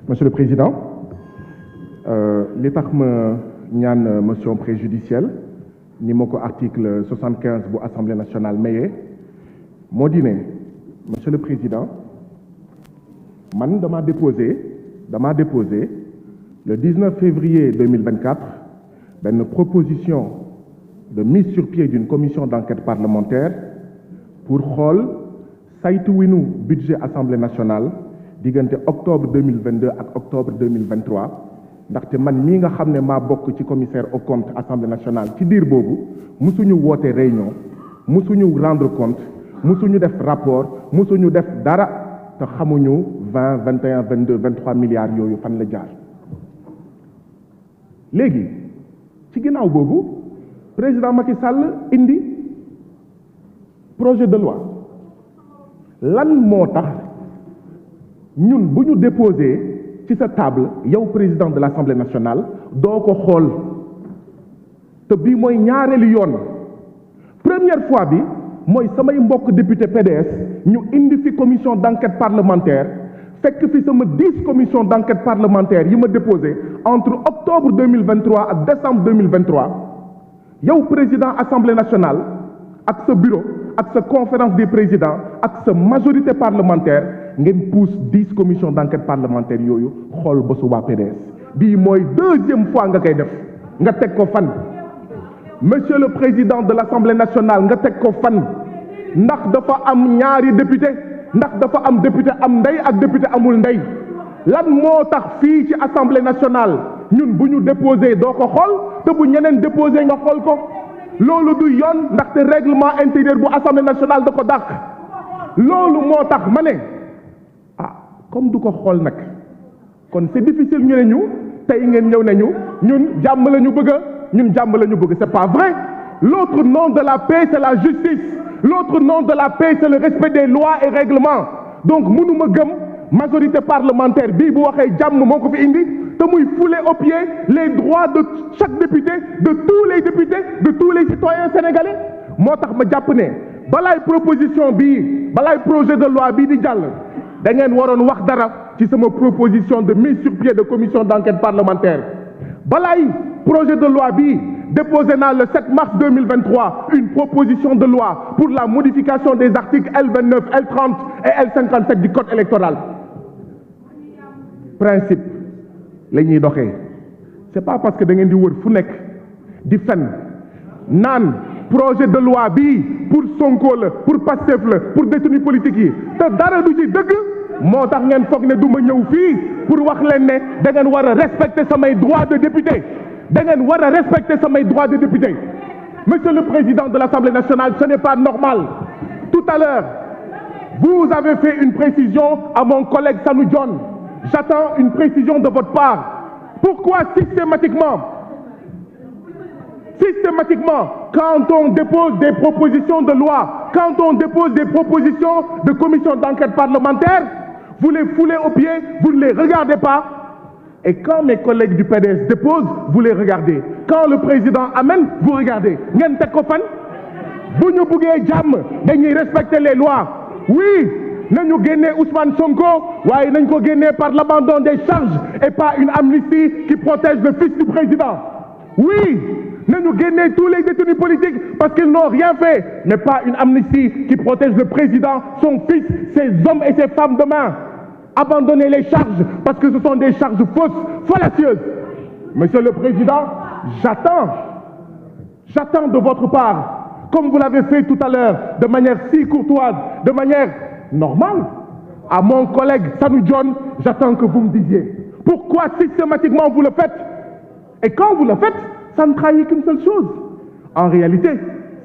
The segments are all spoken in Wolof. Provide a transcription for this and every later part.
Monsieur le Président, li tax ma ñaan motion préjudicielle ni ma ko article 75 bu Assemblée nationale mayee moo di ne Monsieur le Président man dama déposé le 19 février 2024 benn proposition de mise sur pied d'une commission d'enquête parlementaire pour xool saytu winu budget Assemblée nationale diggante octobre 2022 ak octobre 2023 ndaxte man mii nga xam ne maa bokk ci commissaire aux comptes Assemblée nationale ci diir boobu musuñu woote réunion musuñu rendre compte musuñu def rapport musuñu def dara te xamuñu 20 21 22 23 milliards yooyu fan la jaar léegi ci ginnaaw boobu président Macky Sall indi projet de loi lan moo tax ñun bu ñu déposé ci sa table yow président de l'Assemblée nationale doo ko xool te bii mooy ñaareelu yoon première fois bi mooy samay mbokk député PDS ñu indi fi commission d'enquête parlementaire fekk fi sama 10 commission d'enquête parlementaire yi ma déposé entre octobre 2023 ak décembre 2023 yow président Assemblée nationale ak sa bureau ak sa conférence des présidents ak sa majorité parlementaire ngeen pousse 10 commissions d'enquête parlementaire yooyu xool ba su waa PDS bii mooy deuxième fois nga koy def nga teg ko fan monsieur le président de l'Assemblée nationale nga teg ko fan ndax dafa am ñaari député ndax dafa am député am ndey ak député amul ndey lan moo tax fii ci Assemblée nationale ñun bu ñu déposé doo ko xool te bu ñeneen déposé nga xool ko loolu du yoon ndaxte règlement intérieur bu Assemblée nationale da ko dàq loolu moo tax ma ne comme du ko xool nag kon c'est difficile ñu ne ñu tey ngeen ñëw nañu ñun jàmm la ñu bëgg ñun jàmm la ñu bëgg c'est pas vrai l'autre nom de la paix c'est la justice l'autre nom de la paix c'est le respect des lois et règlements donc mënuma gëm majorité parlementaire bii bu waxee jàmm moo ko fi indi te muy fouler aux pieds les droits de chaque député de tous les députés de tous les citoyens sénégalais moo tax ma jàpp ne balaay proposition bii balaay projet de loi bii di jàll da ngeen waroon wax dara ci sama proposition de mise sur pied de commission d'enquête parlementaire balaay projet de loi bi déposé naa le 7 mars 2023 une proposition de loi pour la modification des articles L29 L30 et L57 du code électoral principe la ñuy doxee c'est pas parce que da ngeen di wër fu nekk di fen naan projet de loi bi pour Sonko la pour Pastef la pour détenus politiques yi te dara du ci dëgg moo tax ngeen foog ne du ma ñëw fii pour wax leen ne da ngeen war a respecter samay droits de député da ngeen war a respecter samay droits de député monsieur le président de l'Assemblée nationale ce n'est pas normal tout à l'heure vous avez fait une précision à mon collègue Sanu John j'attends une précision de votre part pourquoi systématiquement quand on dépose des propositions de loi, quand on dépose des propositions de commission d'enquête parlementaire, vous les foulez aux pieds, vous ne les regardez pas. Et quand mes collègues du PDS déposent, vous les regardez. Quand le président amène, vous regardez. Ngeen teg ko fan bu ñu buggee jàmm dañuy respecter les lois. Oui, nañu génnee Ousmane Sonko, waaye nañ ko génnee par l'abandon des charges et pas une amnistie qui protège le fils du président. Oui, nañu génne tous les détenus politiques parce qu'ils n'ont rien fait, mais pas une amnistie qui protège le président, son fils, ses hommes et ses femmes demain. Abandonnez les charges parce que ce sont des charges fausses, fallacieuses. Monsieur le Président, j'attends de votre part, comme vous l'avez fait tout à l'heure, de manière si courtoise, de manière normale, à mon collègue Sanu John, j'attends que vous me disiez pourquoi systématiquement vous le faites. Et quand vous le faites, ça ne trahit qu'une seule chose. En réalité,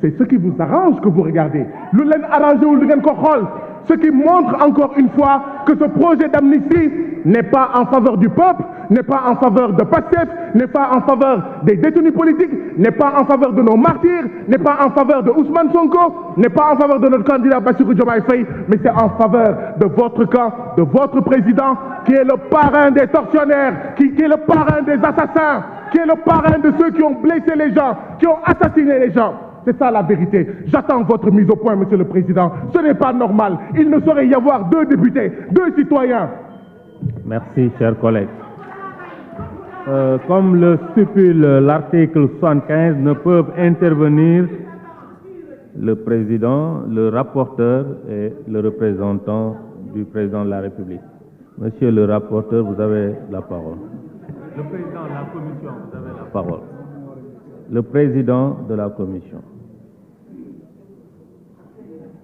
c'est ce qui vous arrange que vous regardez. Lu leen arrangé wul du ngeen ko xool. Ce qui montre encore une fois que ce projet d'amnistie n'est pas en faveur du peuple, n'est pas en faveur de Pastef, n'est pas en faveur des détenus politiques, n'est pas en faveur de nos martyrs, n'est pas en faveur de Ousmane Sonko, n'est pas en faveur de notre candidat Bassirou Diomaye Faye, mais c'est en faveur de votre camp, de votre président, qui est le parrain des tortionnaires, qui est le parrain des assassins, qui est le parrain de ceux qui ont blessé les gens, qui ont assassiné les gens. C'est ça la vérité. J'attends votre mise au point, Monsieur le Président. Ce n'est pas normal. Il ne saurait y avoir deux députés, deux citoyens Merci, chers collègues. Comme le stipule l'article 75, ne peuvent intervenir le président, le rapporteur et le représentant du président de la République. Monsieur le rapporteur, vous avez la parole. Le président de la commission, vous avez la parole. Le président de la commission.